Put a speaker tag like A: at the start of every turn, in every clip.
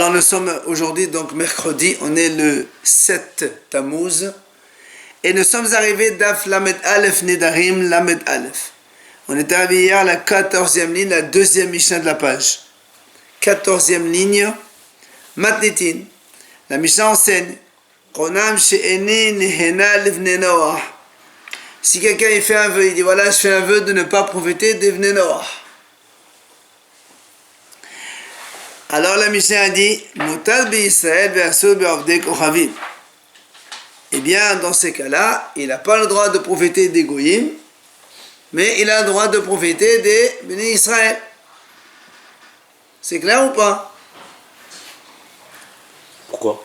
A: Alors nous sommes aujourd'hui, donc mercredi, on est le 7 Tammuz. Et nous sommes arrivés d'Af Lamed Aleph Nedarim Lamed Aleph. On est arrivé hier à la 14e ligne, la deuxième Mishnah de la page. 14e ligne, Matnitin. La Mishnah enseigne Konam she'eni nehena livnei Noach. Si quelqu'un il fait un vœu, il dit voilà, je fais un vœu de ne pas profiter des Bnei Noach. Alors la Mishnah a dit Mutal bi-Israël ve'asur be'avdei kochavim. Eh bien, dans ces cas-là, il n'a pas le droit de profiter des Goyim, mais il a le droit de profiter des Bnei Israël. C'est clair ou pas?
B: Pourquoi?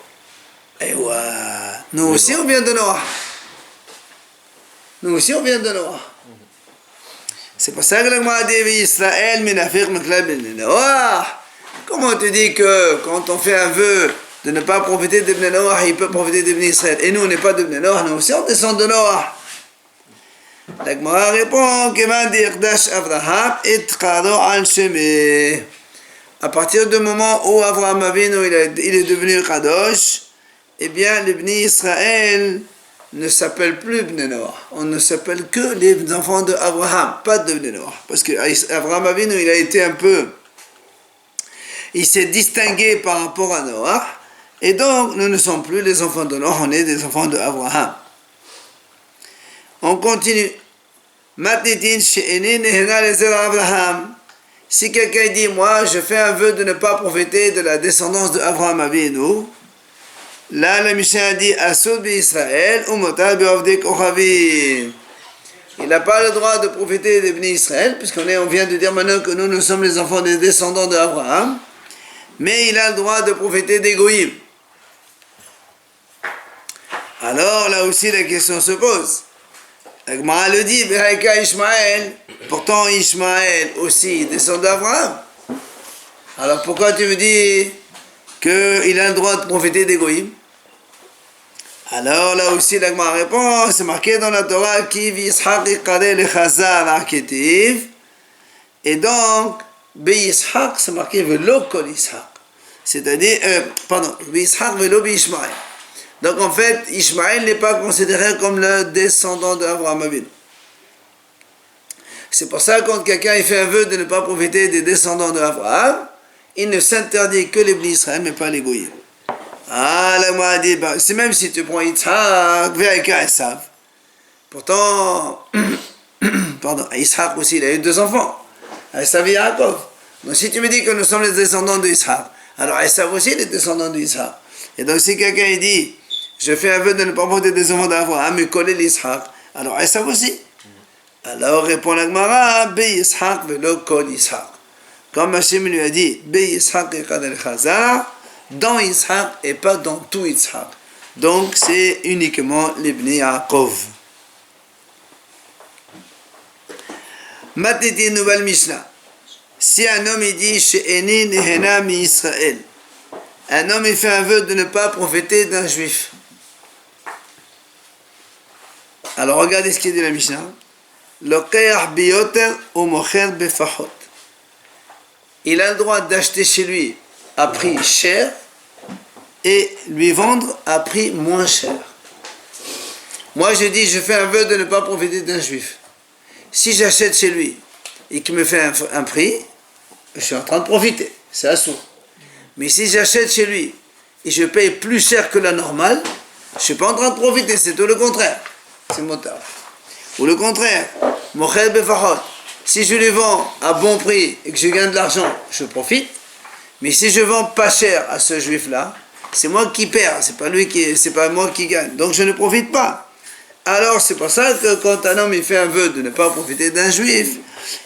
A: Eh ouais, nous aussi on vient de Noah. Nous aussi on vient de Noah. C'est pour ça que le Gemara dit Israël minafiq miklal bnei Noach. Comment tu dis que quand on fait un vœu de ne pas profiter de Bnei Noach, il peut profiter de Bnei Israël? Et nous on n'est pas de Bnei Noach, nous aussi on descend de Noach. La Gemara répond Kevan d'Irdash Avraham et Tkaro al Shemeh. À partir du moment où Avraham Avinu il est devenu Kadosh, eh bien les Bnei Israël ne s'appellent plus Bnei Noach. On ne s'appelle que les enfants d'Abraham, pas de Bnei Noach. Parce que Avraham Avinu il a été un peu... Il s'est distingué par rapport à Noach. Et donc nous ne sommes plus les enfants de Noach, on est des enfants d'Abraham. On continue. Matnitin she'eni nehena lezer Abraham. Si quelqu'un dit, moi, je fais un vœu de ne pas profiter de la descendance d'Avraham Avinu, là, la Mishnah dit, Asud bi-Israël, umotal be'avdei kochavim. Il n'a pas le droit de profiter des Bnei Israël, puisqu'on vient de dire maintenant que nous sommes les enfants des descendants d'Abraham, mais il a le droit de profiter des Goïm. Alors, là aussi, la question se pose. La Gemara le dit, Behaïka Ishmaël, pourtant Ishmaël aussi descend d'Abraham. Alors pourquoi tu me dis qu'il a le droit de profiter des Goïm? Alors là aussi la Gemara répond, c'est marqué dans la Torah, Ki v'Yishak iqareh lechazar ha'ketiv. Et donc, Be-Yishak, c'est marqué Velo kol Yishak. C'est-à-dire, Be-Yishak velo Be-Ishmaël. Donc en fait, Ishmaël n'est pas considéré comme le descendant d'Avraham Avinu. C'est pour ça que quand quelqu'un il fait un vœu de ne pas profiter des descendants d'Avraham, il ne s'interdit que les Bnei Israël, mais pas les Goyim. Ah, là, moi, dit, c'est même si tu prends Yitzhak, Ve'aïka Esav. Pourtant, Yitzhak aussi, il a eu 2 enfants, Esav et Yaakov. Donc si tu me dis que nous sommes les descendants de Yitzhak, alors Esav aussi est descendant de Yitzhak. Et donc si quelqu'un il dit, je fais un vœu de ne pas porter des enfants d'Avraham, mais coller l'Ishaq, alors Esav aussi. Alors répond la Gemara, Be-Yishak velo kol Yishak. Comme Hachem lui a dit, Be-Yishak iqareh lechazar, dans Yishak et pas dans tout Yishak. Donc c'est uniquement les Bnei Yaakov. Maintenant, une nouvelle Mishnah. Si un homme il dit, She'eni nehena mi-Israël, un homme il fait un vœu de ne pas profiter d'un juif. Alors regardez ce qu'il dit la Mishnah. Lokeach biyoter ou mocher befahot. Il a le droit d'acheter chez lui à prix cher et lui vendre à prix moins cher. Moi je dis, je fais un vœu de ne pas profiter d'un juif. Si j'achète chez lui et qu'il me fait un prix, je suis en train de profiter, c'est assourd. Mais si j'achète chez lui et je paye plus cher que la normale, je ne suis pas en train de profiter, c'est tout le contraire. C'est motard. Ou le contraire, mochel befahot. Si je les vends à bon prix et que je gagne de l'argent, je profite. Mais si je vends pas cher à ce juif-là, c'est moi qui perds, c'est pas moi qui gagne. Donc je ne profite pas. Alors c'est pour ça que quand un homme il fait un vœu de ne pas profiter d'un juif,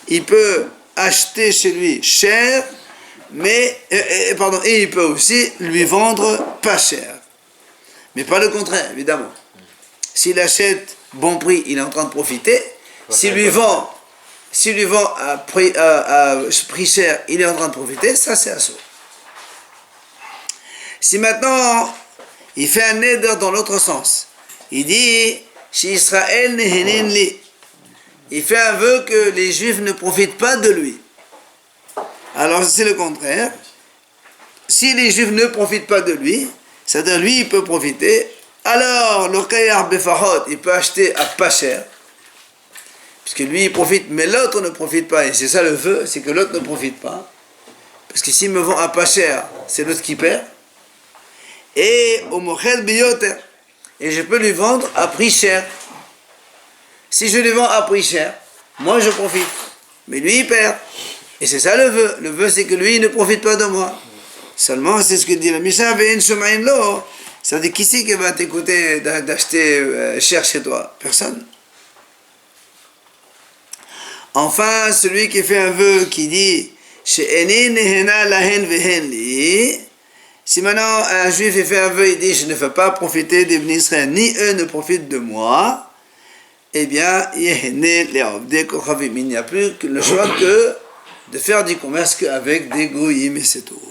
A: il peut acheter chez lui cher, et il peut aussi lui vendre pas cher. Mais pas le contraire, évidemment. S'il achète bon prix, il est en train de profiter. S'il lui vend à prix cher, il est en train de profiter, ça c'est assaut. Si maintenant, il fait un neder dans l'autre sens, il dit, chez Israël nehenin li. Il fait un vœu que les Juifs ne profitent pas de lui. Alors c'est le contraire. Si si les Juifs ne profitent pas de lui, c'est-à-dire lui, il peut profiter, alors le Qayar Befahot, il peut acheter à pas cher, puisque lui, il profite, mais l'autre ne profite pas. Et c'est ça le vœu, c'est que l'autre ne profite pas. Parce que s'il me vend à pas cher, c'est l'autre qui perd. Et au Mochel Biyoter, et je peux lui vendre à prix cher. Si je lui vends à prix cher, moi je profite, mais lui il perd. Et c'est ça le vœu. Le vœu, c'est que lui il ne profite pas de moi. Seulement, c'est ce que dit la Mishnah, c'est-à-dire qui c'est qui va t'écouter d'acheter cher chez toi? Personne. Enfin, celui qui fait un vœu qui dit si maintenant un juif fait un vœu, il dit je ne veux pas profiter des bénis Israël, ni eux ne profitent de moi, eh bien, il n'y a plus le choix que de faire du commerce qu'avec des goyim, et c'est tout.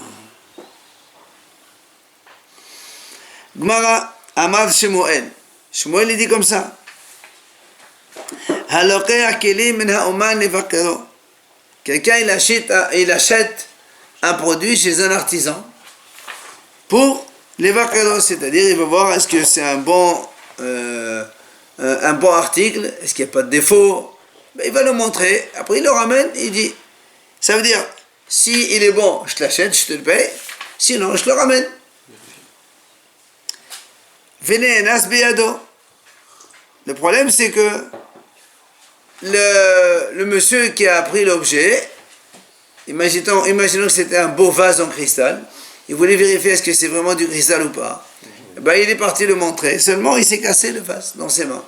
A: Gmara, Amar Shemuel. Shemuel, il dit comme ça. Quelqu'un, il achète un produit chez un artisan pour les vaqueros, c'est-à-dire il va voir est-ce que c'est un bon article, est-ce qu'il n'y a pas de défaut, ben, il va le montrer, après il le ramène, il dit, ça veut dire, si il est bon, je te l'achète, je te le paye, sinon je le ramène. Venez, nas biyado. Le problème c'est que le monsieur qui a pris l'objet, imaginons que c'était un beau vase en cristal, il voulait vérifier est-ce que c'est vraiment du cristal ou pas. Ben, il est parti le montrer, seulement il s'est cassé le vase dans ses mains.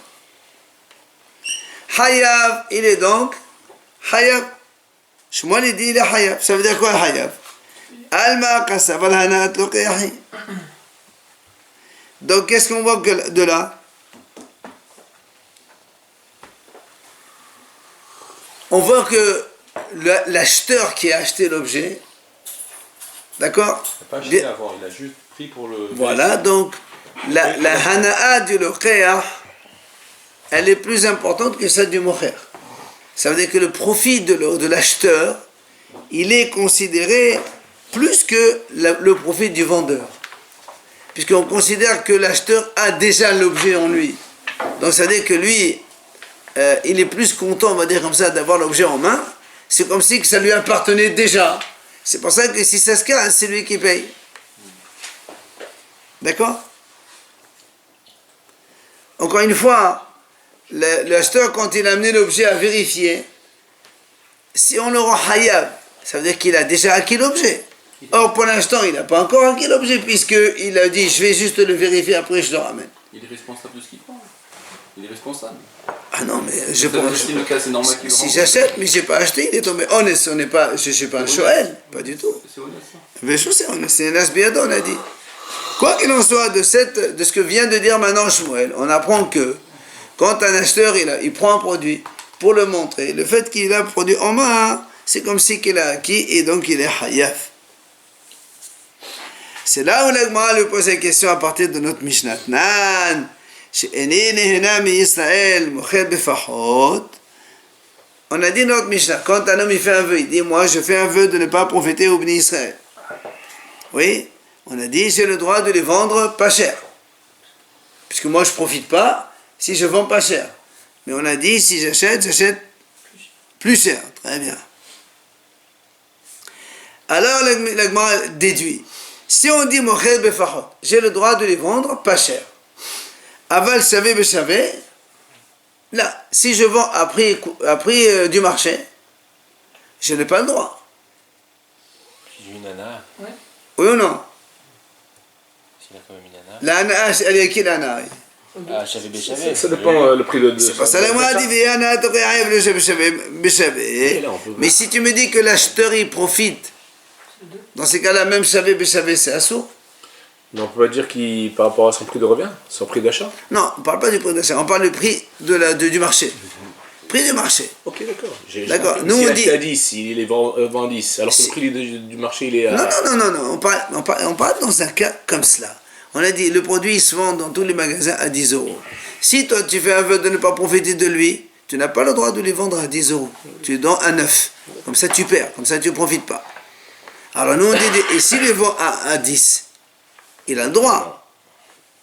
A: Hayav, il est donc Hayav. Shmuel il dit il est Hayav. Ça veut dire quoi Hayav? Alma kasav al-hanat loqeyahi. Donc qu'est-ce qu'on voit de là? On voit que l'acheteur qui a acheté l'objet, d'accord?
B: Il n'a pas acheté avant, il a juste pris pour le...
A: Voilà, donc la hana'a du loqeyah, elle est plus importante que celle du mocher. Ça veut dire que le profit de l'acheteur, il est considéré plus que le profit du vendeur. Puisqu'on considère que l'acheteur a déjà l'objet en lui. Donc ça veut dire que lui, il est plus content, on va dire comme ça, d'avoir l'objet en main. C'est comme si que ça lui appartenait déjà. C'est pour ça que si ça se casse, c'est lui qui paye. D'accord? Encore une fois, l'acheteur, quand il a amené l'objet à vérifier, si on le rend hayab, ça veut dire qu'il a déjà acquis l'objet. Or, pour l'instant, il n'a pas encore acquis l'objet, puisqu'il a dit, je vais juste le vérifier, après je le ramène.
B: Il est responsable de ce qu'il prend. Il est responsable.
A: Ah non, mais
B: je pense.
A: Si j'achète, mais je n'ai pas acheté, il est tombé honnête. Je ne suis pas un shoel, pas du tout.
B: C'est honnête, ça.
A: Mais c'est honnête, c'est un asbiado, on a dit. Quoi qu'il en soit, de ce que vient de dire maintenant Shmuel, on apprend que quand un acheteur il prend un produit pour le montrer, le fait qu'il a le produit en main, c'est comme si qu'il a acquis et donc il est hayaf. C'est là où l'Agmara lui pose la question à partir de notre Mishnah. Nan, on a dit notre Mishnah, quand un homme il fait un vœu, il dit moi je fais un vœu de ne pas profiter au béni Israël. Oui, on a dit j'ai le droit de les vendre pas cher. Puisque moi je ne profite pas si je vends pas cher. Mais on a dit si j'achète plus cher. Très bien. Alors l'Agmara déduit. Si on dit mochel befachot, j'ai le droit de les vendre pas cher. Aval savé bechavé, là, si je vends à prix du marché, je n'ai pas le droit.
C: Une nana.
D: Ouais.
A: Oui ou non?
C: S'il a quand même une nana.
A: La nana, elle est qui la nana?
C: Ah, chavé béchavé.
E: Ça dépend le prix de...
A: C'est pas ça, la moi dit Viana, mais si tu me dis que l'acheteur il profite, dans ces cas-là, même chavé béchavé, c'est assourd.
E: Mais on peut pas dire qu'il par rapport à son prix de revient, son prix d'achat.
A: Non, on ne parle pas du prix d'achat, on parle du prix du marché. Prix du marché.
E: Ok, d'accord.
A: D'accord.
E: Nous
A: Nous
E: on
A: on dit.
E: À 10, il est vend 10, alors que le prix du marché il est à...
A: Non. On parle dans un cas comme cela. On a dit le produit il se vend dans tous les magasins à 10 euros. Si toi tu fais un vœu de ne pas profiter de lui, tu n'as pas le droit de les vendre à 10 euros. Tu donnes à 9. Comme ça tu perds, comme ça tu ne profites pas. Alors nous on dit, et s'il lui vend à 10, il a le droit.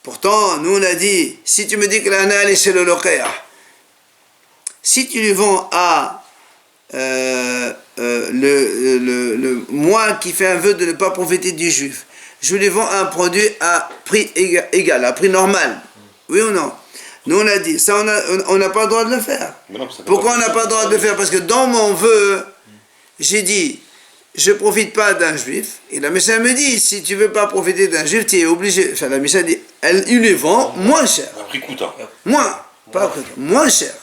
A: Pourtant, nous on a dit, si tu me dis que l'ana elle est chez le loquer, si tu lui vends à le moi qui fais un vœu de ne pas profiter du juif, je lui vends un produit à prix égal, à prix normal. Oui ou non? Nous on a dit, ça on n'a pas le droit de le faire. Pourquoi on n'a pas le droit de le faire? Parce que dans mon vœu, j'ai dit, je ne profite pas d'un juif. Et la Mishnah me dit, si tu ne veux pas profiter d'un juif, tu es obligé. Enfin, la Mishnah dit, il lui vend moins cher.
D: Un prix coûtant.
A: Moins, pas coûtant, moins cher.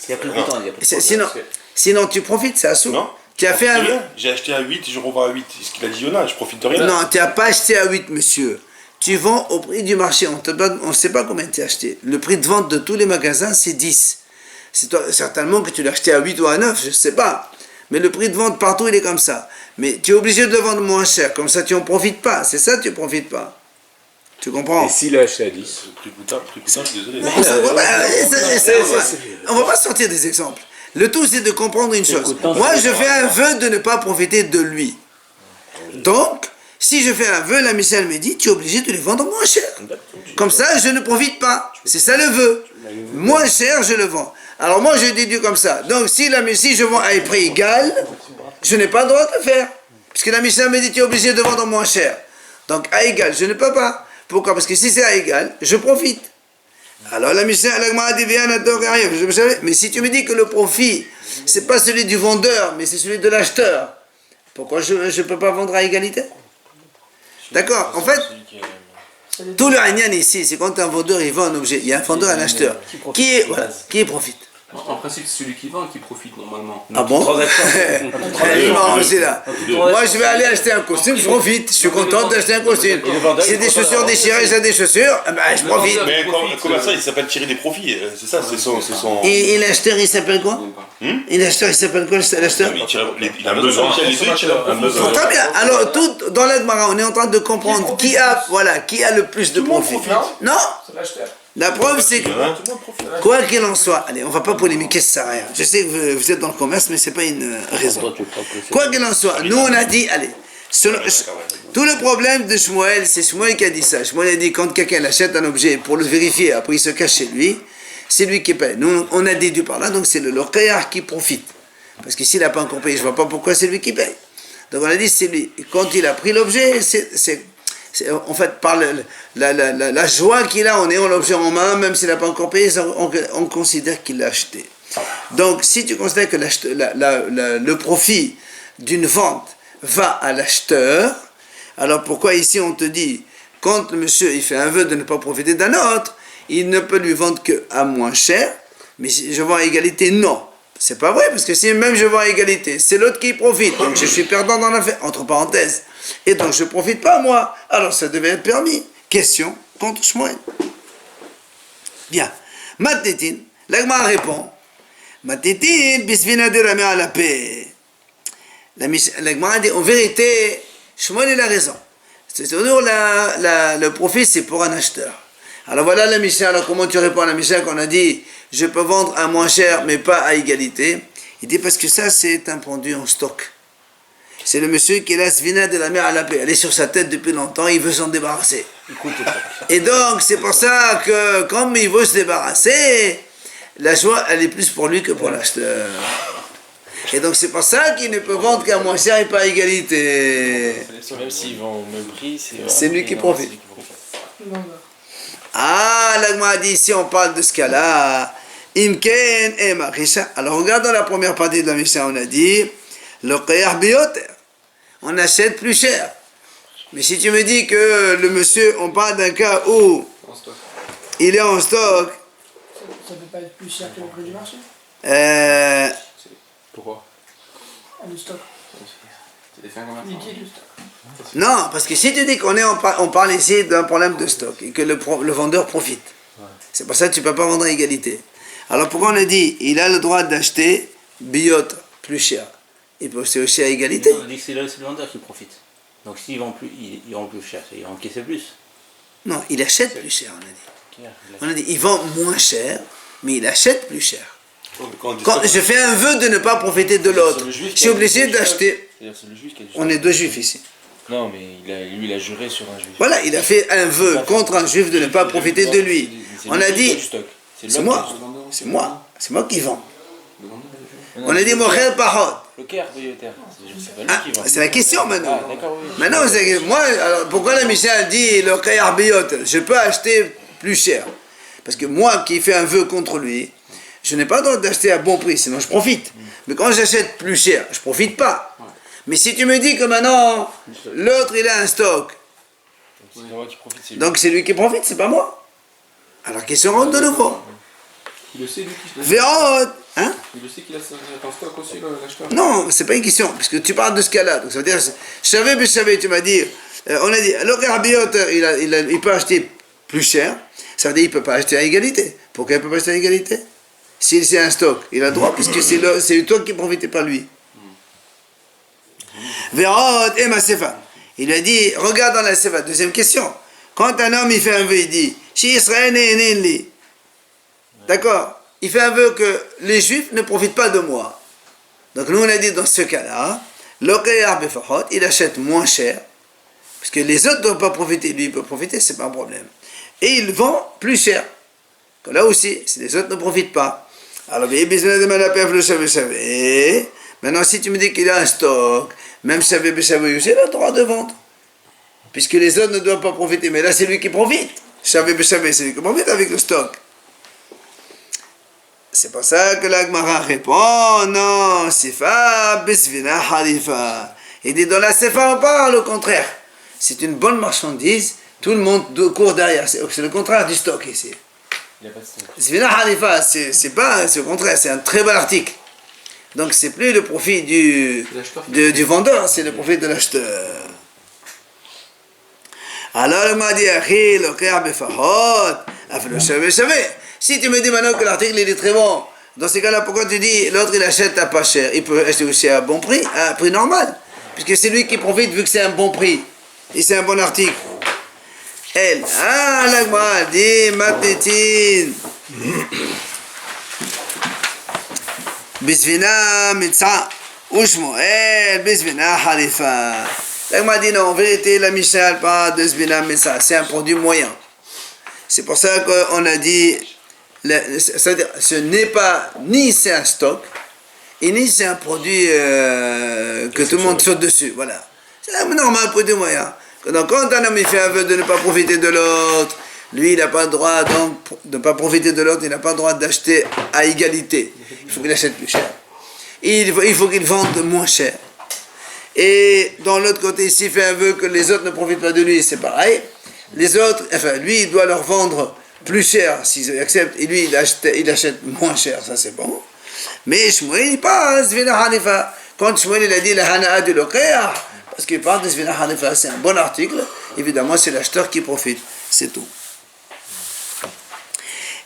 F: Il y a plus de temps, il y a plus de temps.
A: Sinon, tu profites, c'est à sous.
D: Non.
A: Tu as fait un vœu.
D: J'ai acheté à 8, je revends à 8. C'est ce qu'il a dit Yona, je profite de rien.
A: Non, tu n'as pas acheté à 8, monsieur. Tu vends au prix du marché. On ne sait pas combien tu as acheté. Le prix de vente de tous les magasins, c'est 10. C'est certainement que tu l'as acheté à 8 ou à 9, je ne sais pas. Mais le prix de vente partout, il est comme ça. Mais tu es obligé de le vendre moins cher. Comme ça, tu n'en profites pas. C'est ça, tu ne profites pas. Tu comprends?
E: Et s'il a acheté à 10?
D: Prix coûtant, je suis désolé.
A: On ne va pas sortir des exemples. Le tout, c'est de comprendre une chose. Moi, je fais un vœu de ne pas profiter de lui. Donc, si je fais un vœu, la Michel me dit, tu es obligé de les vendre moins cher. Comme ça, je ne profite pas. C'est ça le vœu. Moins cher, je le vends. Alors moi, je déduis comme ça. Donc, si je vends à un prix égal, je n'ai pas le droit de le faire. Parce que la Michel me dit, tu es obligé de vendre moins cher. Donc, à égal, je ne peux pas. Pourquoi? Parce que si c'est à égal, je profite. Alors la Mishnah, mais si tu me dis que le profit, c'est pas celui du vendeur, mais c'est celui de l'acheteur, pourquoi je ne peux pas vendre à égalité? D'accord? En fait, tout le Hanyan ici, c'est quand un vendeur il vend un objet, il y a un vendeur et un acheteur. Qui profite?
B: En principe, c'est celui qui vend qui profite normalement.
A: Ah bon? C'est là. Moi, je vais aller acheter un costume, je profite. Je suis content d'acheter un costume. Si des chaussures déchirées, j'ai des chaussures, je profite.
D: Mais un commerçant, il s'appelle tirer des profits. C'est ça, c'est son.
A: Et l'acheteur, il s'appelle quoi? Et l'acheteur, il s'appelle quoi, l'acheteur?
D: Il a besoin.
A: Très bien. Alors, tout dans l'Admara, on est en train de comprendre qui a le plus de profit. Non?
F: C'est l'acheteur.
A: La preuve, c'est que, quoi qu'il en soit, allez, on va pas polémiquer, ça sert à rien. Je sais que vous êtes dans le commerce, mais c'est pas une raison. Quoi qu'il en soit, nous on a dit, allez, tout le problème de Shmuel, c'est Shmuel qui a dit ça. Shmuel a dit, quand quelqu'un achète un objet pour le vérifier, après il se cache chez lui, c'est lui qui paye. Nous, on a déduit par là, donc c'est le loquéar qui profite. Parce que s'il n'a pas encore payé, je vois pas pourquoi c'est lui qui paye. Donc on a dit, c'est lui. Et quand il a pris l'objet, c'est en fait, par la joie qu'il a en ayant l'objet en main, même s'il n'a pas encore payé, on considère qu'il l'a acheté. Donc, si tu considères que le profit d'une vente va à l'acheteur, alors pourquoi ici on te dit, quand le monsieur il fait un vœu de ne pas profiter d'un autre, il ne peut lui vendre qu'à moins cher, mais si je vends à égalité, non. C'est pas vrai, parce que si même je vends à égalité, c'est l'autre qui profite, donc je suis perdant dans l'affaire, entre parenthèses. Et donc je ne profite pas moi. Alors ça devait être permis. Question contre Shmuel. Bien. Matnetin, l'Agma répond. Matnetin, bisvina de la à la paix. L'Agma dit en vérité, Shmuel il a raison. C'est-à-dire le profit c'est pour un acheteur. Alors voilà la Mishnah. Alors comment tu réponds à la Mishnah qu'on a dit je peux vendre à moins cher mais pas à égalité? Il dit parce que ça c'est un pendu en stock. C'est le monsieur qui laisse vina de la mer à la paix. Elle est sur sa tête depuis longtemps, il veut s'en débarrasser. Et donc, c'est pour ça que, comme il veut se débarrasser, la joie, elle est plus pour lui que pour l'acheteur. Et donc, c'est pour ça qu'il ne peut vendre qu'à moins cher et pas à égalité.
C: Même s'ils vont au même prix,
A: c'est lui qui profite. Ah, l'Agma a dit, ici on parle de ce cas-là. Imken et Marisha. Alors, regarde dans la première partie de la Mishnah, on a dit, le qiyar bioter. On achète plus cher. Mais si tu me dis que le monsieur, on parle d'un cas où il est en stock.
F: Ça ne peut pas être plus cher que le prix du marché?
B: Pourquoi?
F: Le stock.
B: C'est des fins commerçants.
F: Liquide, le stock.
A: Non, parce que si tu dis on parle ici d'un problème de stock et que le vendeur profite, c'est pour ça que tu ne peux pas vendre à égalité. Alors pourquoi on a dit il a le droit d'acheter biote plus cher? C'est aussi à égalité.
F: On dit que c'est le vendeur qui profite. Donc s'ils vendent plus, ils vendent plus cher, ils vont encaisser plus.
A: Non, il achète plus cher, on a dit. On a dit il vend moins cher, mais il achète plus cher. Quand je fais un vœu de ne pas profiter de l'autre, je suis obligé d'acheter. On est deux juifs ici.
C: Non, mais lui, il a juré sur un juif.
A: Voilà, il a fait un vœu contre un juif de ne pas profiter de lui. On a dit, c'est moi qui vends. On a dit, Mocher Pahot.
C: Le Caire, c'est pas lui qui vend.
A: C'est la question maintenant.
C: Ah, d'accord, oui.
A: Maintenant, moi, alors, pourquoi la Mishnah dit le Kayar Biyot, je peux acheter plus cher? Parce que moi qui fais un vœu contre lui, je n'ai pas le droit d'acheter à bon prix, sinon je profite. Mais quand j'achète plus cher, je profite pas. Mais si tu me dis que maintenant, l'autre il a un stock, donc c'est lui qui profite, c'est pas moi. Alors question rentre de nouveau.
B: Il le sait, lui, qu'il
A: Vérot, hein?
B: Il le sait qu'il a un stock aussi, l'acheteur.
A: Non, c'est pas une question, puisque tu parles de ce cas-là. Donc ça veut dire, je savais, tu m'as dit, on a dit, le Kayar il peut acheter plus cher, ça veut dire qu'il ne peut pas acheter à égalité. Pourquoi il ne peut pas acheter à égalité? S'il c'est un stock, il a le droit, puisque c'est toi qui profitais pas lui. Vérot et ma sefa. Il lui a dit, regarde dans la sefa, deuxième question. Quand un homme il fait un vœu, il dit, Shi Israël li. D'accord? Il fait un vœu que les juifs ne profitent pas de moi. Donc nous on a dit dans ce cas-là, le Kayar Befahot, il achète moins cher, parce que les autres ne doivent pas profiter, lui il peut profiter, c'est pas un problème. Et il vend plus cher. Là aussi, si les autres ne profitent pas. Alors, maintenant, si tu me dis qu'il a un stock, même si il a le droit de vendre. Puisque les autres ne doivent pas profiter. Mais là, c'est lui qui profite. C'est lui qui profite avec le stock. C'est pour ça que la Gemara répond, non, Sifa, Besvina, Halifa. Il dit, dans la Sifa, on parle au contraire. C'est une bonne marchandise. Tout le monde court derrière. C'est le contraire du stock ici. Zvina Halifa, c'est au contraire, c'est un très bon article. Donc c'est plus le profit du vendeur, c'est le profit de l'acheteur. Alors il m'a dit, si tu me dis maintenant que l'article il est très bon, dans ces cas-là, pourquoi tu dis l'autre il achète à pas cher? Il peut acheter aussi à bon prix, à un prix normal. Puisque c'est lui qui profite vu que c'est un bon prix. Et c'est un bon article. Elle, la Gemara dit, Matnetin, Bisvina Mitza, Ushmoel, Bisvina Halifa. La Gemara dit, non, en vérité, la Mishnah parle de Bisvina Mitza, c'est un produit moyen. C'est pour ça qu'on a dit, c'est-à-dire, ce n'est pas, ni c'est un stock, et ni c'est un produit que tout le monde saute dessus, voilà. C'est un normal produit moyen. Donc, quand un homme il fait un vœu de ne pas profiter de l'autre, lui, il n'a pas le droit donc, de ne pas profiter de l'autre, il n'a pas le droit d'acheter à égalité. Il faut qu'il achète plus cher. Il faut qu'il vende moins cher. Et dans l'autre côté, s'il fait un vœu que les autres ne profitent pas de lui, c'est pareil. Les autres, enfin, lui, il doit leur vendre plus cher s'ils acceptent, et lui, il achète moins cher, ça c'est bon. Mais Shmuel, il parle, Zvina Hanifa. Quand Shmuel, il a dit la Hana'a du Lokayah, parce qu'il parle de Zvina Hanifa, c'est un bon article, évidemment, c'est l'acheteur qui profite, c'est tout.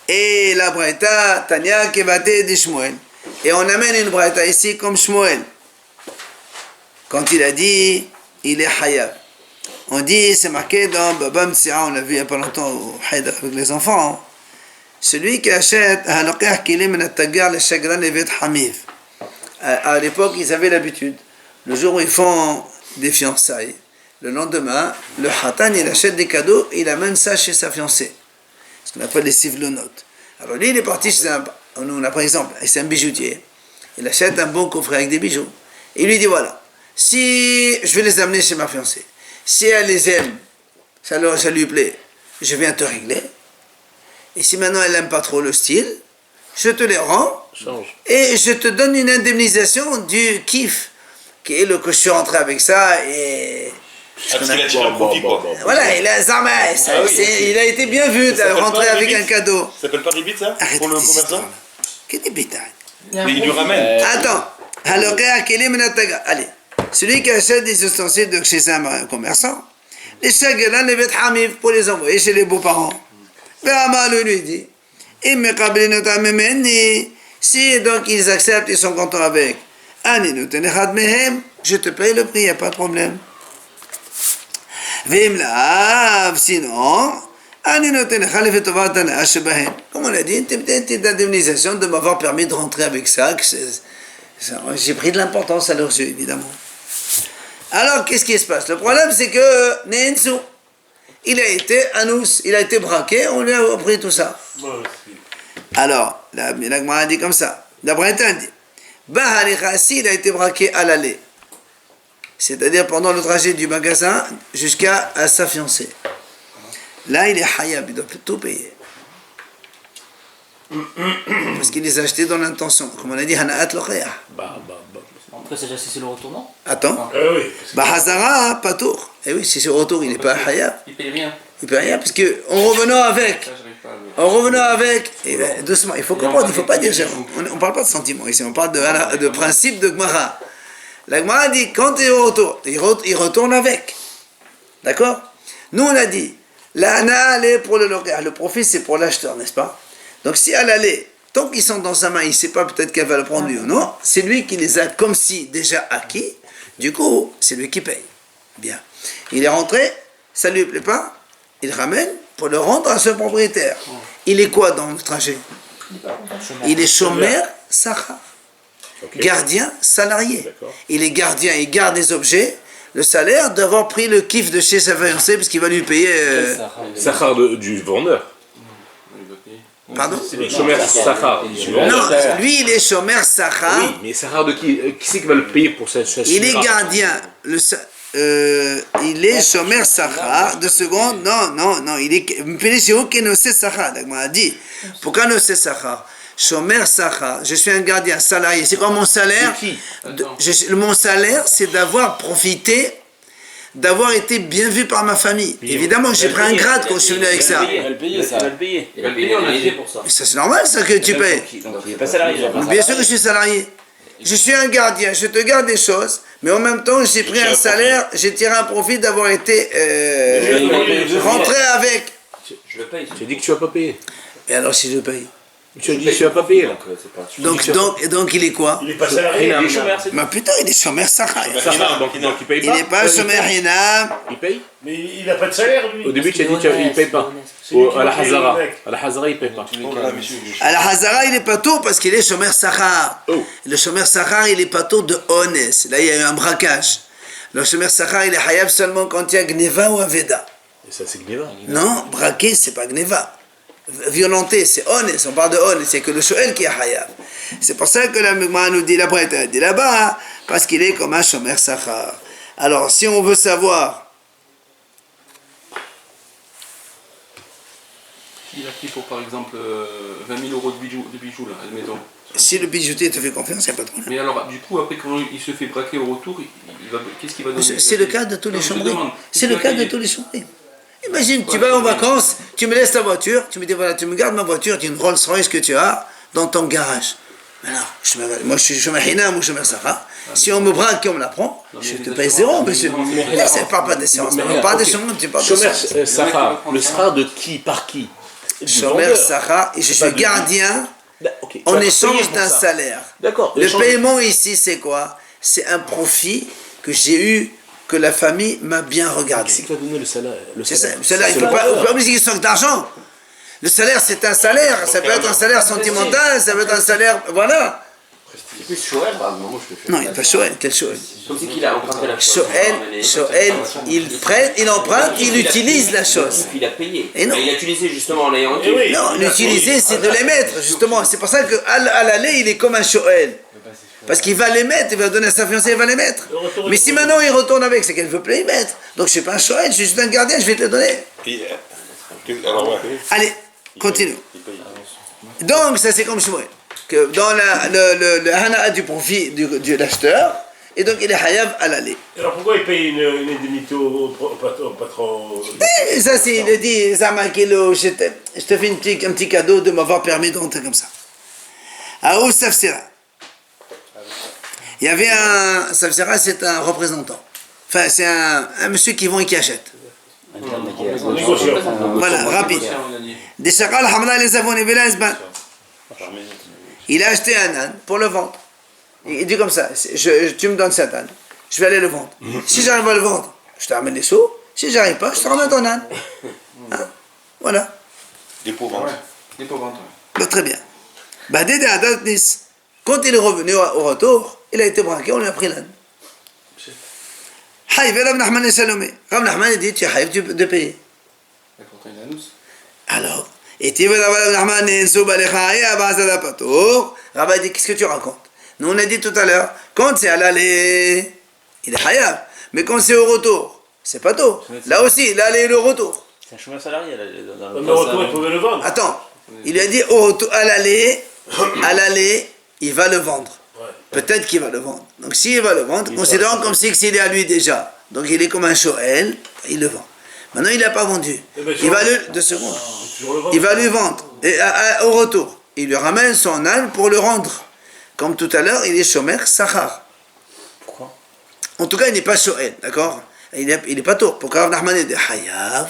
A: Et la Braïta, Tanya Kevate de Shmuel. Et on amène une Braïta ici comme Shmuel. Quand il a dit, il est Hayab. On dit, c'est marqué dans Baba Mtsi'a, on l'a vu il n'y a pas longtemps au Haïdar avec les enfants. Celui qui achète à l'époque, ils avaient l'habitude. Le jour où ils font des fiançailles, le lendemain, le Hatan, il achète des cadeaux et il amène ça chez sa fiancée. Ce qu'on appelle les sivlonotes. Alors lui, il est parti chez on a par exemple, c'est un bijoutier. Il achète un bon coffret avec des bijoux. Et il lui dit, voilà, si je vais les amener chez ma fiancée, si elle les aime, ça lui plaît, je viens te régler. Et si maintenant elle n'aime pas trop le style, je te les rends. Et je te donne une indemnisation du kiff, qui est le que je suis rentré avec ça et...
D: Parce qu'il a tiré un profit, quoi.
A: Voilà, il a Zarma, il a été bien vu de rentrer avec un cadeau.
D: Ça s'appelle pas ribit, ça?
A: Arrête
D: Pour le
A: avec ces
D: commerçant?
A: histoires-là. Quel est bétail?
D: Mais il lui ramène.
A: Attends, alors allez, celui qui achète des ustensiles de chez un commerçant, les chagrin les bêtes hamif pour les envoyer chez les beaux-parents. Béamal lui dit, si donc ils acceptent, ils sont contents avec, je te paye le prix, il n'y a pas de problème. Sinon, comme on a dit, une petite indemnisation de m'avoir permis de rentrer avec ça, j'ai pris de l'importance à leurs yeux, évidemment. Alors, qu'est-ce qui se passe? Le problème, c'est que Nensu, il a été anous, il a été braqué, on lui a pris tout ça. Alors, la Gemara dit comme ça. D'après un dit, Bahalichasi, il a été braqué à l'aller. C'est-à-dire pendant le trajet du magasin jusqu'à sa fiancée. Là, il est hayab, il doit tout payer. Parce qu'il les a achetés dans l'intention. Comme on a dit, Hana'at l'okhayah.
F: Après, c'est déjà si c'est le retournant.
A: Attends.
E: Oui.
A: Hazara, pas tour. Eh oui, si c'est au retour, il n'est pas hayab.
B: Il paye rien.
A: Il peut rien, parce que en revenant avec,
B: Ça, j'arrive pas à le-
A: en revenant avec, et ben, doucement, il faut comprendre, il ne faut pas dire, on ne parle pas de sentiments ici, on parle de principe de Gemara. La Gemara dit, quand il est au retour, il retourne avec. D'accord? Nous, on a dit, la hana, elle est pour le locataire, le profit, c'est pour l'acheteur, n'est-ce pas? Donc, si elle allait, tant qu'ils sont dans sa main, il ne sait pas peut-être qu'elle va le prendre lui ou non, c'est lui qui les a comme si déjà acquis, du coup, c'est lui qui paye. Bien. Il est rentré, ça ne lui plaît pas, il ramène pour le rendre à ce propriétaire. Il est quoi dans le trajet? Il est chômeur, sahar. Gardien, salarié.
E: D'accord.
A: Il est gardien, il garde les objets, le salaire d'avoir pris le kiff de chez sa fiancée parce qu'il va lui payer...
E: Sahar du vendeur.
B: Il doit payer.
A: Pardon?
E: Le chômeur Sahar du
A: Non,
E: vendeur.
A: lui il est chômeur, sahar.
E: Oui, mais Sahar de qui? Qui c'est qui va le payer pour cette
A: Il est gardien. Il est chômeur Sahar. 2 secondes. Non. Il est. On a dit. Pourquoi no Sahar? Chômeur Sahar. Je suis un gardien salarié. C'est quoi mon salaire? Mon salaire, c'est d'avoir profité, d'avoir été bien vu par ma famille. Évidemment, j'ai pris un grade quand je suis venu avec ça.
C: Il va le payer, ça.
F: Il va le payer.
B: Il va le payer, on a dit.
F: pour ça.
A: Mais ça, c'est normal, ça, que tu payes.
F: Donc il n'est pas salarié.
A: Bien sûr que je suis salarié. Je suis un gardien, je te garde des choses, mais en même temps, j'ai pris un salaire, j'ai tiré un profit d'avoir été rentré avec.
F: Je le paye.
E: Tu as dit que tu vas pas payer.
A: Et alors, si je paye?
E: Tu as dit que tu vas pas payer là.
A: Donc il est quoi?
G: Il est pas salarié.
E: Hinam.
F: Il est chômeur, c'est
A: Mais putain, il est chômeur Sahar.
E: Sahar, donc il paye
A: Il
E: pas.
A: n'est pas chômeur Hinam.
E: Il paye.
G: Mais il n'a pas de salaire, lui.
E: Au début, tu as dit qu'il paye pas. À la Hazara. À la Hazara, il paye pas.
A: À la Hazara, il est pas tôt parce qu'il est chômeur Sahar.
E: Oh.
A: Le chômeur Sahar, il est pas tôt de honnête. Là, il y a eu un braquage. Le chômeur Sahar, il est hayab seulement quand il y a Gneva ou Aveda.
E: Et ça, c'est Gneva.
A: Non, braquer, c'est pas Gneva. Violenter, c'est honnête. On parle de honnête, c'est que le shoel qui est hayab. C'est pour ça que la Migma nous dit là-bas, elle dit là-bas, hein, parce qu'il est comme un chômeur Sahar. Alors, si on veut savoir,
B: Il a pris pour, par exemple, 20 000 euros de bijoux, là, admettons.
A: si le bijoutier te fait confiance, il n'y a pas de problème.
B: Mais alors, du coup, après, quand il se fait braquer au retour, qu'est-ce qu'il va donner?
A: C'est le cas de tous les
B: Non, je
A: chambres.
B: demande.
A: C'est le cas de tous les chambres. Imagine, tu vas en vacances, tu me laisses ta voiture, tu me dis voilà, tu me gardes ma voiture, tu as une Rolls Royce que tu as dans ton garage. Alors, moi je suis chômeur Hinam ou chômeur Sahar. Si on me braque et on me la prend, je te paye zéro, monsieur. Ça ne parle pas d'assurance. On parle d'assurance, tu parles
E: Chômeur
A: d'assurance.
E: Sahar. Le Sahar de qui? Par qui? Du
A: Chômeur
E: vendeur.
A: Sahar, et je suis gardien
E: Ok.
A: en
E: Tu vas
A: échange
E: payer pour
A: d'un
E: ça.
A: salaire.
E: D'accord.
A: Le paiement ici, c'est quoi? C'est un profit que j'ai eu, que la famille m'a bien regardé.
E: Qui va donner le salaire?
A: C'est ça, le salaire, il ne faut pas oublier qu'il stocke d'argent. Le salaire, c'est un salaire. Ça peut être un salaire sentimental, ça peut être un salaire. Voilà.
H: C'est plus Shoel, moi je le fais.
A: Non, il n'y a pas Shoel. Quel Shoel?
H: Comme c'est qu'il a emprunté la chose.
A: Shoel, il prête, il emprunte, il utilise la chose.
H: Il a payé.
A: Et non.
H: Il a utilisé justement en l'ayant dit.
A: Non, l'utiliser, c'est de les mettre, justement. C'est pour ça qu'à l'aller, il est comme un Shoel. Parce qu'il va les mettre, il va donner à sa fiancée, il va les mettre. Mais si maintenant il retourne avec, c'est qu'elle veut plus les mettre. Donc je ne suis pas un Shoel, je suis juste un gardien, je vais te le donner.
D: Alors, ouais.
A: Allez, continue. Donc, ça c'est comme Shmuel. Que dans le hana'a du profit de l'acheteur, et donc il est hayab à l'aller.
G: Alors pourquoi il paye une indemnité au patron?
A: Et ça, c'est, il a dit, Zama Kilo, je te fais un petit cadeau de m'avoir permis de rentrer comme ça. À Ou Safsira. Il y avait un. Safsira, c'est un représentant. Enfin, c'est un monsieur qui vend et qui achète. Voilà, rapide. Des Shakal Hamla les avons il a acheté un âne pour le vendre. Il dit comme ça, tu me donnes cet âne, je vais aller le vendre. Si j'arrive à le vendre, je te ramène les sous. Si j'arrive pas, je te ramène ton âne. Hein? Voilà.
D: Des pauvres.
B: Des pauvres.
A: Bah, très bien. Bah, quand il est revenu au retour, il a été braqué, on lui a pris l'âne. Haïf, Rav Nachman et Salomé. Rav Nachman dit, tu es haïf de payer.
B: D'accord, t'as une anousse.
A: Alors, et tu veux Rav Nachman et Souba Lechaï, Abazada Patour. Rav dit, qu'est-ce que tu racontes? Nous, on a dit tout à l'heure, quand c'est à l'aller, il est haïf. Mais quand c'est au retour, c'est pas tôt. Là aussi, l'aller et le retour.
F: C'est un chômeur salarié dans
G: Mais au retour, il pouvait le vendre.
A: Attends, il lui a dit au retour, à l'aller, il va le vendre. Peut-être qu'il va le vendre. Donc s'il va le vendre, considérons comme si s'il est à lui déjà. Donc il est comme un shoel, il le vend. Maintenant il n'a pas vendu. Il va le 2 secondes. Il va lui vendre. Et au retour, il lui ramène son âne pour le rendre. Comme tout à l'heure, il est shomer sachar.
F: Pourquoi?
A: En tout cas, il n'est pas shoel, d'accord? Il n'est pas tôt. Pourquoi Rav Nachman est de Hayav?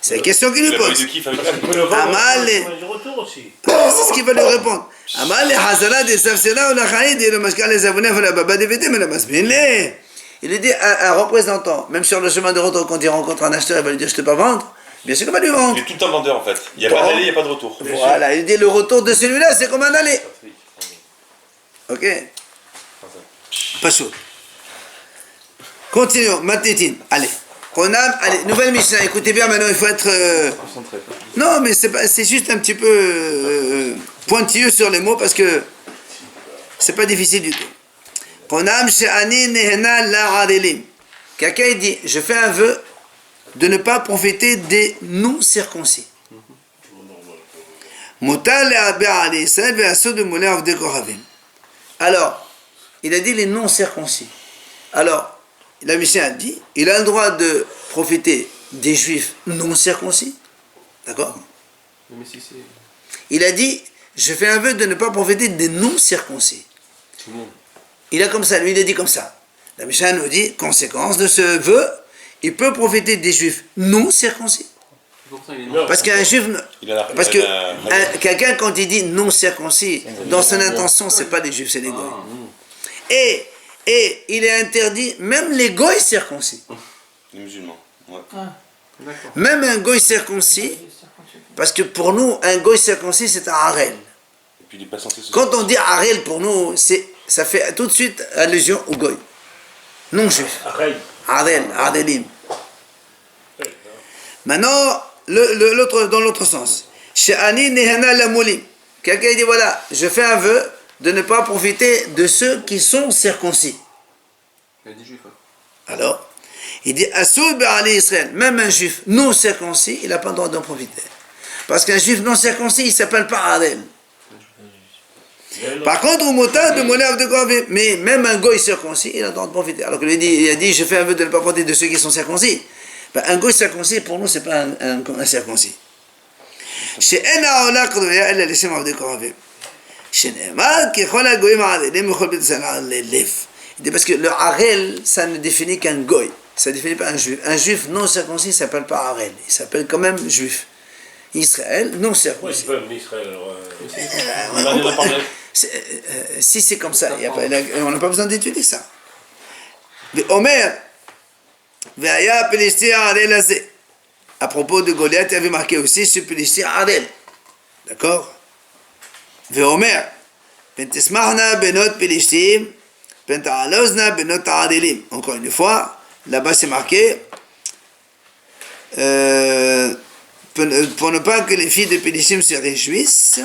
A: C'est la question qu'il lui
D: Il a pas eu
A: pose.
D: de kiff avec
G: Il peut le vendre.
A: Amal et-
G: Du retour aussi.
A: C'est ce qu'il va lui répondre. Amal et Hazana de Safsela ou la Khaïd et le Mashkal les Abonnés la Baba de Vété, mais la Masbinle. Il lui dit à un représentant, même sur le chemin de retour, quand il rencontre un acheteur, il va lui dire je ne peux pas vendre. Bien sûr qu'il va lui
D: Il
A: vendre.
D: est tout le temps vendeur en fait. Il n'y a pas d'aller, il n'y a pas de retour.
A: Voilà, il dit le retour de celui-là, c'est comme un aller. Ok. Pas chaud. Continuons, Matétine. Allez. Allez, nouvelle Mishnah. Écoutez bien, maintenant il faut être.
B: Concentré.
A: Non, mais c'est juste un petit peu pointilleux sur les mots parce que c'est pas difficile du tout. Quelqu'un dit, je fais un vœu de ne pas profiter des non-circoncis. Alors, il a dit les non-circoncis. Alors, la Mishnah a dit, il a le droit de profiter des juifs non-circoncis. D'accord?
B: Mais si c'est.
A: Il a dit, je fais un vœu de ne pas profiter des non-circoncis.
B: Tout le monde.
A: Il a comme ça, lui il a dit comme ça. La Mishnah nous dit, conséquence de ce vœu, il peut profiter des juifs non-circoncis.
B: C'est pour ça qu'il est non.
A: Parce qu'un juif, parce que
D: il a-
A: quelqu'un quand il dit non-circoncis, dans son intention, c'est pas les juifs, c'est les goïs. Et il est interdit, même les goïs circoncis.
D: Les musulmans. Ouais.
B: D'accord.
A: Même un goï circoncis, parce que pour nous, un goï circoncis, c'est un harel.
D: Et puis il n'est pas censé se.
A: Quand on dit harel, pour nous, ça fait tout de suite allusion au goï. Non juif.
G: Arrête.
A: Harel, harelim. Maintenant, l'autre, dans l'autre sens. She'ani nehana lamoulim. Quelqu'un dit, voilà, je fais un vœu de ne pas profiter de ceux qui sont circoncis.
B: Il a dit juif.
A: Alors, il dit, Assoud ba'ali Israël, même un juif non circoncis, il n'a pas le droit d'en profiter. Parce qu'un juif non circoncis, il ne s'appelle pas Harel. Par contre, au motard de Moulav de Goavé, mais même un goy circoncis, il a le droit de profiter. Alors qu'il il a dit, je fais un vœu de ne pas profiter de ceux qui sont circoncis. Ben, un goy circoncis, pour nous, ce n'est pas un circoncis. Chez Ena Ola Kouya, elle a laissé Moulav de Goavé. Chez Neymar, qui est la goy Ma'adé, les Moukhobit Salah, les Lef. Il dit parce que le Harel, ça ne définit qu'un goy. Ça ne définit pas un juif. Un juif non circoncis ne s'appelle pas Harel. Il s'appelle quand même juif. Israël, non
G: Ouais,
A: circoncis.
G: c'est pas un Israël alors.
D: On en a parlé.
A: Si c'est comme ça, on n'a pas besoin d'étudier ça. Omer, Ve'aya Pélistir Arel Azé. À propos de Goliath, il avait marqué aussi ce Pélistir Arel. D'accord? Ve'omer, Pentesmahna Benot Pélistim, Penta'alozna Benot Arelim. Encore une fois, là-bas c'est marqué pour ne pas que les filles de Pélistim se réjouissent.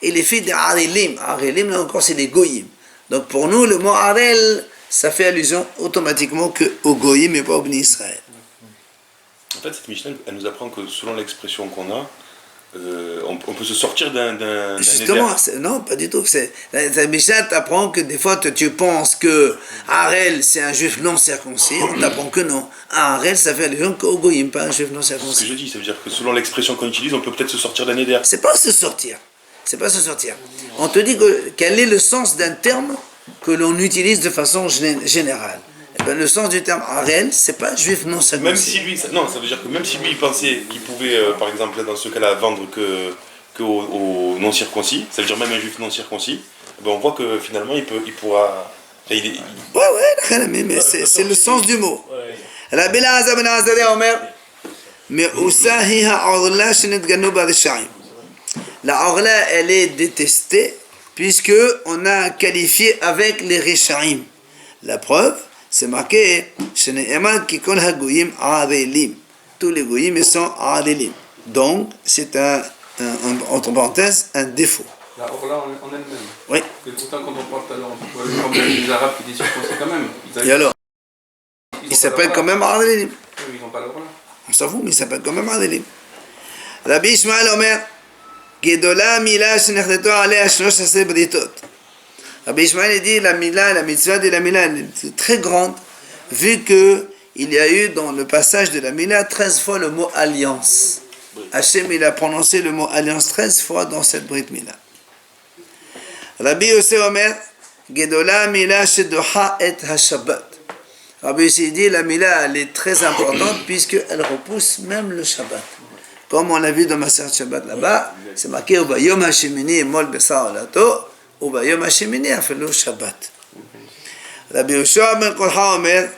A: Et les filles d'Arelim, Arelim là encore c'est des goyim. Donc pour nous le mot Arel, ça fait allusion automatiquement qu'aux goyim et pas au Bnei Israël.
D: En fait, cette Mishnah, elle nous apprend que selon l'expression qu'on a, on peut se sortir d'un
A: Justement, non pas du tout. La Mishnah t'apprend que des fois tu penses que Arel c'est un juif non circoncis, on t'apprend que non. Un Arel ça fait allusion qu'au goyim, pas un juif non
D: C'est ce que
A: circoncis.
D: je dis, ça veut dire que selon l'expression qu'on utilise, on peut peut-être se sortir d'un éder.
A: C'est pas se sortir. C'est pas se sortir. On te dit quel est le sens d'un terme que l'on utilise de façon générale. Eh bien, le sens du terme Harel, c'est pas juif non circoncis.
D: Même si lui, non, ça veut dire que même si lui il pensait qu'il pouvait, par exemple, dans ce cas-là, vendre que aux non circoncis, ça veut dire même un juif non circoncis, ben on voit que finalement il pourra. Enfin,
A: Ouais, mais c'est le sens du mot. La Bela Azabna Azadeh Omer, mais Usahi ha'orla shenetganu b'rishaim. La orla, elle est détestée puisque on a qualifié avec les rishaim. La preuve, c'est marqué chez Ne'eman qui kol hagoyim adelim. Tous les goyim sont adelim. Donc, c'est entre parenthèses, un défaut.
B: La Orla en elle-même.
A: Oui.
B: Et pourtant, quand on parle tout à l'heure, on peut voir les Arabes qui disent circoncis quand même.
A: Et alors, il s'appelle quand même adelim.
B: Ils n'ont pas l'Orla.
A: On s'en fout, mais il s'appelle quand même adelim. Rabbi Ishmael Omer, Gedola Mila Shenechteto Alea Shlosh Aseh Britot. Rabbi Ishmael dit la mitzvah de la Mila est très grande, vu que il y a eu dans le passage de la Mila 13 fois le mot alliance. Hachem, il a prononcé le mot alliance 13 fois dans cette Brit Mila. Rabbi Yosef Omer, Gedola Mila Shedoha et HaShabbat. Rabbi Yosef dit la Mila elle est très importante puisqu'elle repousse même le Shabbat. Comme on l'a vu dans ma Masechet Shabbat là-bas, c'est marqué Uba Yom HaShemini Mol Besar Olato, Uba Yom HaShemini Afelo Shabbat. Rabbi Yoshua ben Kolcha Omer,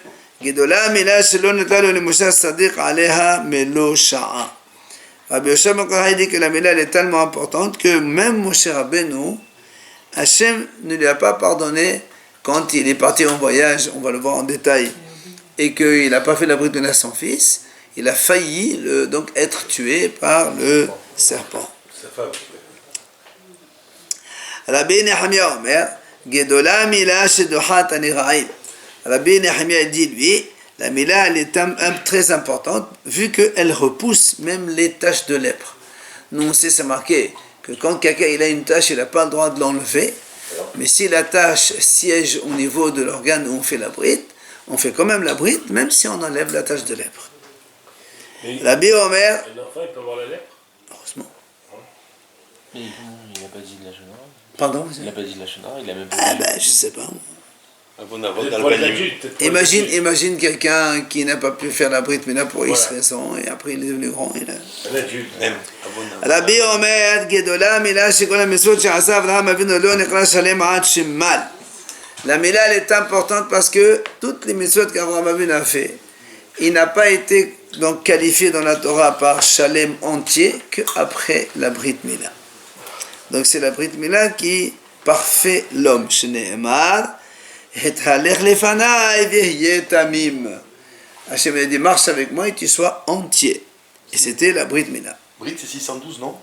A: Gedola Mila Shelo Netalo le Moshe Sadiq Aleha Melo Sha'a. Rabbi Yoshua ben Kolcha dit que la Mila elle est tellement importante que même Moshe Rabbeinu, Hachem ne lui a pas pardonné quand il est parti en voyage, on va le voir en détail, et qu'il n'a pas fait la Brit Mila à son fils. Il a failli donc être tué par le serpent. Rabbi Nehemia Omer, Gedola Mila Shedohat Anira'im. Rabbi Nehemia dit lui, la Mila elle est très importante vu qu'elle repousse même les taches de lèpre. Nous on sait, c'est marqué que quand quelqu'un il a une tache, il n'a pas le droit de l'enlever. Mais si la tache siège au niveau de l'organe où on fait la brite, on fait quand même la brite, même si on enlève la tache de lèpre. Rabbi Omer.
G: L'enfant, il peut avoir la lèpre?
A: Heureusement.
C: Mais il n'a pas dit de la Shonara.
A: Pardon?
C: Il n'a pas dit de la Shonara, il a même pas
A: Ah
C: dit.
A: ben, je sais pas.
G: Pour les adultes, peut-être pour les adultes.
A: Imagine quelqu'un qui n'a pas pu faire la Brit Mila pour X raison, et après il est devenu grand.
G: Un adulte.
A: Rabbi Omer, Gedola Mila Shekol HaMitzvot She'asa Avraham Avinu Lo Nikra Shalem Ad Shemal. La Mila elle est importante parce que toutes les mitzvot qu'Avraham Avinu a fait, il n'a pas été donc qualifié dans la Torah par Shalem entier qu'après la Brit Mila. Donc c'est la Brit Mila qui parfait l'homme. Shneemar et halech lefanai v'yeh tamim. Hachem a dit marche avec moi et tu sois entier. Et c'était la Brit Mila.
D: Brit, c'est 612, non?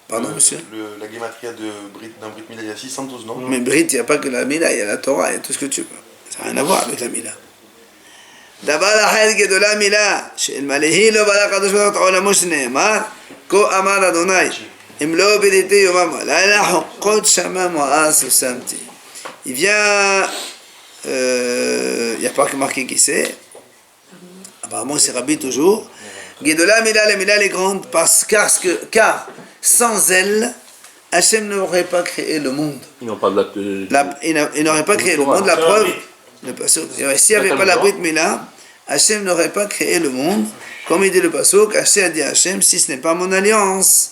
A: Pardon, monsieur?
D: La gématria d'un Brit Mila, il y a 612, non?
A: Mais Brit, il n'y a pas que la Mila, il y a la Torah, il y a tout ce que tu veux. Ça n'a rien à voir avec la Mila. דבר אחר גדולה מילה, שאלמלא היא לא ברא הקדוש ברוך הוא את עולמו שנאמר, כה אמר אדוני, אם לא בידיתי יומם ולילה חוקות שמם ואז ושמתי. Il vient, il n'y a pas que marqué qui c'est, apparemment c'est Rabbi toujours, Gedola Mila, la Mila elle est grande car sans elle, Hachem n'aurait pas créé le monde.
E: Ils n'ont pas de
A: Il n'aurait pas créé le monde, la preuve, s'il n'y avait pas la Brit Mila, Hachem n'aurait pas créé le monde, comme il dit le pasuk, Hachem a dit à Hachem, si ce n'est pas mon alliance,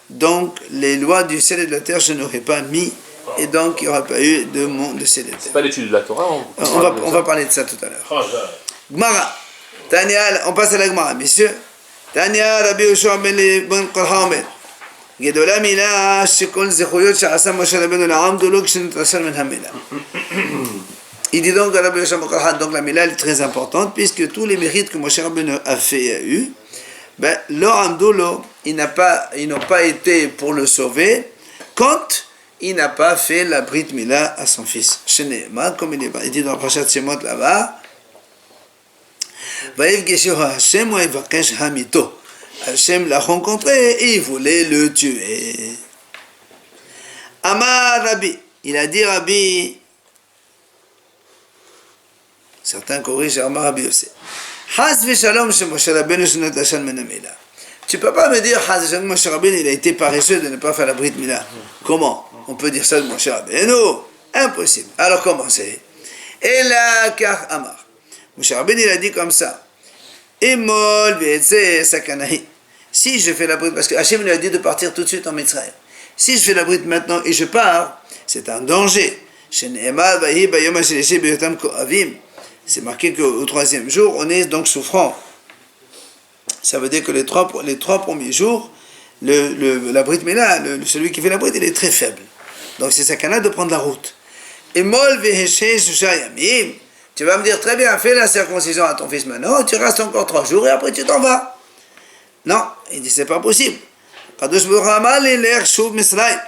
A: donc les lois du ciel et de la terre je n'aurais pas mis, et donc il n'y aurait pas eu de monde de ciel et de terre.
E: C'est pas l'étude de la Torah.
A: On va parler de ça tout à l'heure. Gmara, Tania, on passe à la Gmara, messieurs. Tania, Rabbi Yoshua ben Kolcha Omer, Gedola Mila, Shekol Zechuyot Sha'asa Moshe Rabbeinu La'am Dolo Kshenitashal Men HaMila. Il dit donc à Rabbi Yoshua ben Kolcha, donc la Mila est très importante, puisque tous les mérites que Moshe Rabbeinu a fait et a eu, ben, La'am Dolo, ils n'ont pas été pour le sauver, quand il n'a pas fait la Brit Mila à son fils. Shene'ema, comme il dit dans Parashat Shemot là-bas, Vayivgeshehu Hashem wa yivakesh hamito. Hashem l'a rencontré et il voulait le tuer. Amar Rabbi, il a dit Rabbi, certains corrigent Amar Rabbi aussi. Haz v'shalom she Moshe Rabbeinu shenatashal min hamila. Tu peux pas me dire Haz v'shalom Moshe Rabbeinu il a été paresseux de ne pas faire la Brit Mila. Comment on peut dire ça de Moshe Rabbeinu? Impossible. Alors comment c'est? Et là car Amar. Moshe Rabbeinu il a dit comme ça. Imol v'etze sakanahi. Si je fais la brite, parce que Hachem lui a dit de partir tout de suite en Mitzrayim. Si je fais la brite maintenant et je pars, c'est un danger. C'est marqué qu'au troisième jour, on est donc souffrant. Ça veut dire que les trois premiers jours, la brite Mila, celui qui fait la brite, il est très faible. Donc c'est sakana de prendre la route. Tu vas me dire, très bien, fais la circoncision à ton fils maintenant, tu restes encore 3 jours et après tu t'en vas. Non, il dit, c'est pas possible. Kadosh Baruch Hu amar li lech shuv Misraïm.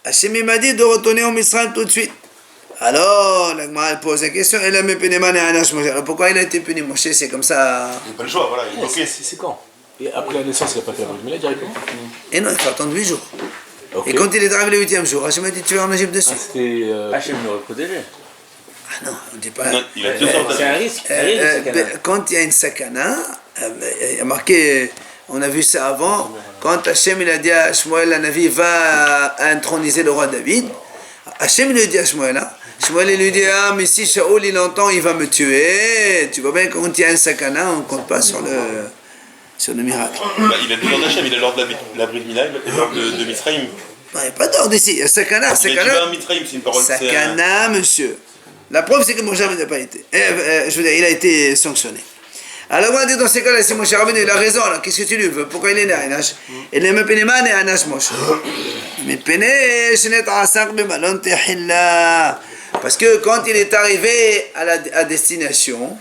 A: Hachem il m'a dit de retourner en Misraïm tout de suite. Alors, la Gemara pose la question, alors pourquoi il a été puni, Moshe? C'est comme ça.
D: Il n'a pas le choix, voilà, il est bloqué.
E: C'est quand? Et après la naissance, il n'a pas fait la Brit Mila directement?
A: Et non, il faut attendre 8 jours.
E: Ok.
A: Et quand il est arrivé le 8e jour, Hachem a dit, tu es en Égypte dessus.
E: Ah, c'était.
F: Hachem l'aurait protégé.
A: Ah non, on ne dit pas.
D: Non, il a 2 ans
F: C'est un risque. C'est un risque, ce canard.
A: Quand il y a une sakana, il y a marqué, on a vu ça avant, quand Hachem il a dit à Shmuel, la Navi va introniser le roi David, Hachem il lui dit à Shmuel, hein, Shmuel il lui dit, ah mais si Shaoul il entend, il va me tuer. Tu vois bien, quand il y a un sakana, on ne compte pas sur le miracle.
D: Bah, il a 2 ans d'Hachem, il a l'ordre de la Brit Mila et l'ordre de Mitzrayim.
A: Non, il n'y a pas d'ordre ici, il y a sakana,
D: Il a dit
A: sakana.
D: va à Mitzrayim, c'est une parole.
A: Sakana, monsieur. La preuve, c'est que Moshe Rabbeinu n'a pas été. Je veux dire, il a été sanctionné. Alors, on va dire dans ces cas-là, si Moshe Rabbeinu il a raison, là, qu'est-ce que tu lui veux? Pourquoi il est né à Anash? Il est Mepeneman et Anash Moshe. Parce que quand il est arrivé à destination,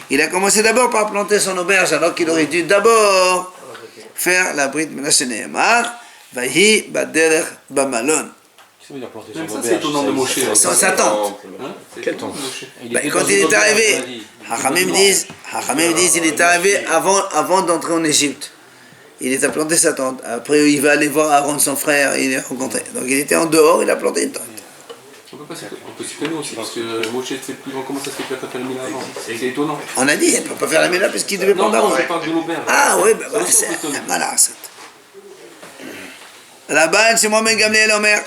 A: il a commencé d'abord par planter son auberge, alors qu'il aurait dû d'abord faire la Brit Mila Sheneemar, Vahi Baderech Bamalon.
C: Il a planté
B: Même
C: son
B: ça, c'est
C: auberge,
B: étonnant de Moshe.
A: Sans sa tente.
B: Hein?
E: Quelle tente?
A: Quand il est arrivé, Hachamim disent, il est arrivé avant d'entrer en Égypte. Il est à planter sa tente. Après, il va aller voir Aaron, son frère, il est rencontré. Donc il était en dehors, il a planté une tente.
B: On peut s'étonner aussi, parce que Moshe, c'est plus grand. Comment ça se fait qu'il a pas fait le Mila avant? C'est étonnant.
A: On a dit, il ne peut pas faire la méla puisqu'il devait
B: Non,
A: prendre Aaron.
B: je parle de l'auberge.
A: Ah oui, ben voilà,
B: Ça,
A: c'est
B: c'est étonnant.
A: voilà, ça. Rabban Shimon ben Gamliel Omer.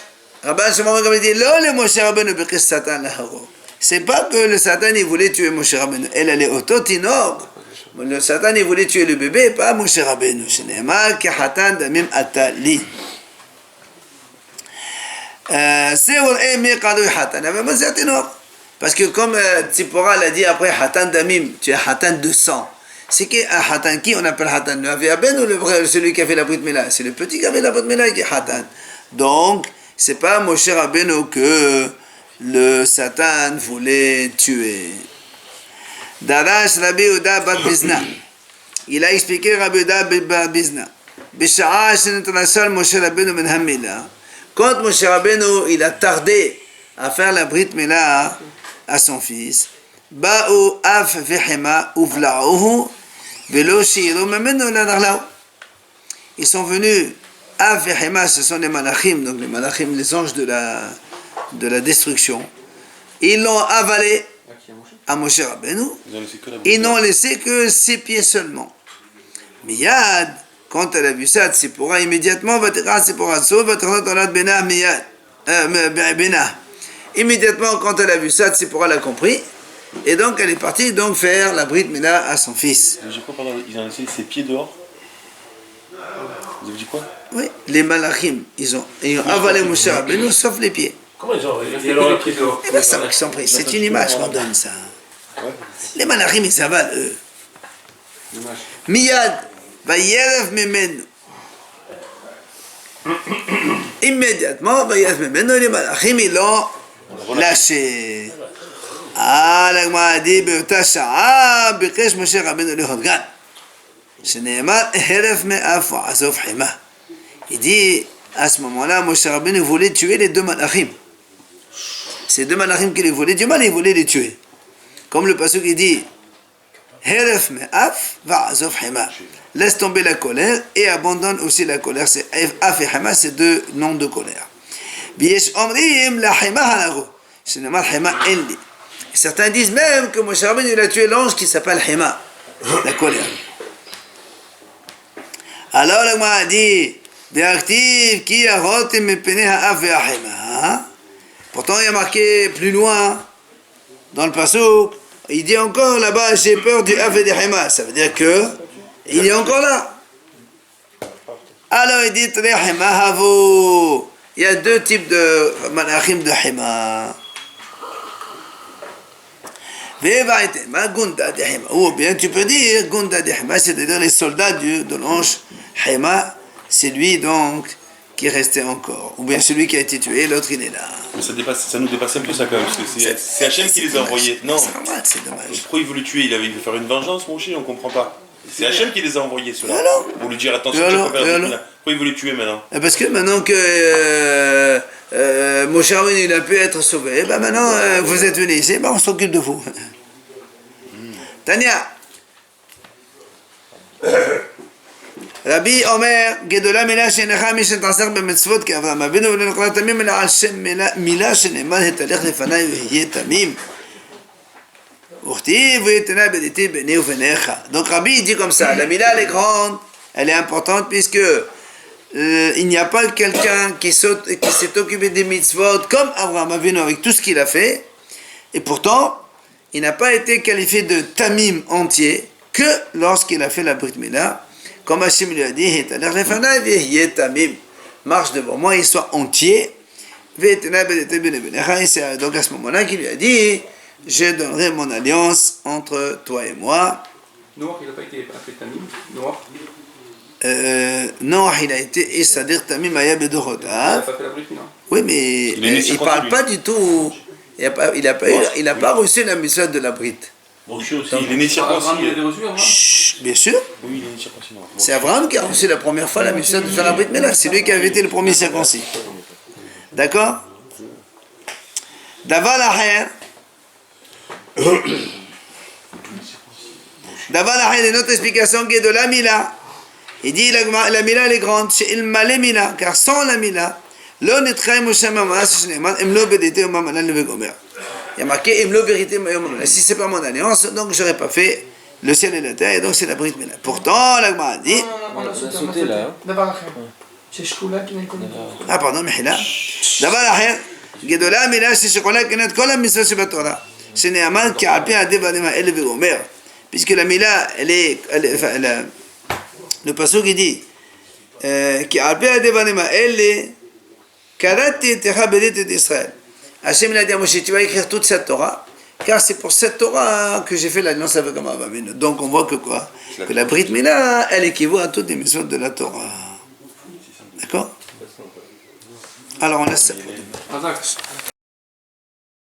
A: Rabban Shimon ben Gamliel dit, Lo le Moshe Rabbeinu bekes Satan laharo. C'est pas que le Satan il voulait tuer Moshe Rabbeinu. Elle est ototinor. Le Satan il voulait tuer le bébé, pas Moshe Rabbeinu. Sheneemar ki hatan damim atali. C'est Miqadou Hatan. Mais c'est énorme. Parce que comme Tzipora l'a dit après, Hatan Damim, tu es Hatan de sang. C'est qui un Hatan? Qui on appelle Hatan? Le Aviaben ou celui qui a fait la Brit Mila? C'est le petit qui a fait la Brit Mila qui est Hatan. Donc, c'est pas Moshe Rabbeinu que le Satan voulait tuer. Darash Rabbi Uda Bat Bizna. Il a expliqué Rabbi Uda Bat Bizna. Bisha'a Shenetanashal Moshe Rabbeinu Ben Hamila. Quand Moshe Rabbeinu il a tardé à faire la Brit Mila à son fils, Ba'u af vehema uvla'uhu velo shiru memenu ladarlau. Ils sont venus, af vehema, ce sont les malachim, donc les malachim, les anges de la destruction. Ils l'ont avalé à Moshe Rabbeinu. Ils n'ont laissé que 6 pieds seulement. Miyad, quand elle a vu ça, Tzipora immédiatement, immédiatement quand elle a vu ça, Tzipora l'a compris, et donc elle est partie donc faire la Brit Mila à son fils.
D: J'ai quoi, pardon, ils ont laissé ses pieds dehors? Vous avez dit quoi?
A: Oui, les malachim, ils ont avalé Moshe Rabbeinu sauf les pieds.
G: Comment ils ont pris
A: Et bien ça, ils sont pris. C'est une image qu'on donne ça. Les malachim, ils avalent eux. Miyad. Immédiatement, les malachim ils l'ont lâché. Ah, la Gemara a dit, Bikesh Moshe Rabbeinu lehodgan. Sheneemar heref me'af azov hima. Il dit, à ce moment-là, Moshe Rabbeinu voulait tuer les 2 malachim. Ces 2 malachim qui les voulaient du mal, il voulait les tuer. Comme le pasuk il dit, heref me'af azov hima. Laisse tomber la colère et abandonne aussi la colère. C'est Af et Hama, c'est 2 noms de colère. Certains disent même que Moshe Rabbeinu il a tué l'ange qui s'appelle Hima, la colère. Alors le Gemara a dit, pourtant il y a marqué plus loin dans le pasuk, il dit encore là-bas, j'ai peur du Af et de Hima. Ça veut dire que il est encore là. Alors il dit, il y a 2 types de malachim de Hima. Ou bien tu peux dire Gunda de Hima, c'est-à-dire les soldats de l'ange Hima, c'est lui donc qui restait encore. Ou bien celui qui a été tué, l'autre il est là.
D: Mais ça nous dépasse un peu ça quand même, parce que c'est Hachem qui les a envoyés. Non,
A: C'est normal, c'est dommage.
D: pourquoi il veut le tuer? Il veut faire une vengeance, mon chien, on comprend pas. C'est Hachem qui les a envoyés, ceux-là.
A: Alors
D: Pour lui dire attention,
A: Et
D: tu
A: alors
D: peux faire
A: Et
D: un
A: alors
D: truc là. Pourquoi il veut les tuer maintenant?
A: Parce que maintenant que Moshe Aaron il a pu être sauvé, ben maintenant vous êtes venus ici, ben on s'occupe de vous. Tania. Rabbi Omer, גדולה מילה שאינך מי שתעסק במצוות כאברהם אבינו ולא נקרא תמים אלא על שם מילה שנאמר התהלך לפניי ויהיה תמים. וכתיב ויתנה בדתי ביני ובניך. Donc Rabbi dit comme ça, la mila elle est grande, elle est importante puisque il n'y a pas quelqu'un qui s'est occupé des mitzvot comme Abraham Avinu avec tout ce qu'il a fait, et pourtant il n'a pas été qualifié de tamim entier que lorsqu'il a fait la brit mila, comme Hachem lui a dit, marche devant moi, il soit entier. Donc à ce moment-là qu'il lui a dit, je donnerai mon alliance entre toi et moi.
B: Noir, il n'a pas été appelé Tamim. Noir,
A: Non, il a été Essadir Tamim Aya
B: il n'a
A: Bedorotav.
B: pas fait la brique, non.
A: Oui, mais
D: Il est né
A: il ne
D: sur
A: parle
D: lui.
A: pas du tout. Il n'a pas reçu la mission de la brite.
G: Moshe aussi.
D: Il est né circoncis.
B: Abraham, il avait reçu avant.
A: Chut, bien sûr.
D: Oui, il est né circoncis. Non.
A: C'est Abraham qui a reçu la première fois la mission de faire la brite Mila. C'est lui qui avait été le premier circoncis. D'accord? Davar l'aher. Davar l'aher, une autre explication qui est de la Mila. Il dit la Mila elle est grande. C'est il malé Mila. Car sans la Mila, l'on est très mouché maman, si je n'ai pas, il y a marqué Imlo vérité, si c'est pas mon alliance, donc j'aurais pas fait le ciel et la terre, et donc c'est la brite Mila. Pourtant, la Gemara dit.
C: On a sauté là. hein.
I: דבר אחר. ששקולה כנגד כל
A: Ah, pardon, Mihila. D'abord, אחר, גדולה מילה ששקולה כנגד כל המצוות שבתורה, שנאמר כעל-פי הדברים האלה ואומר, puisque la Mila, le pasuk il dit, כעל-פי הדברים האלה, קראתי את בדית את ישראל. Hachem il a dit à Moshe, tu vas écrire toute cette Torah, car c'est pour cette Torah que j'ai fait l'alliance avec Abraham Avinu. Donc on voit que quoi? Que la Brit Mila, elle équivaut à toutes les mitzvot de la Torah. D'accord? Alors on laisse ça.
B: Razak.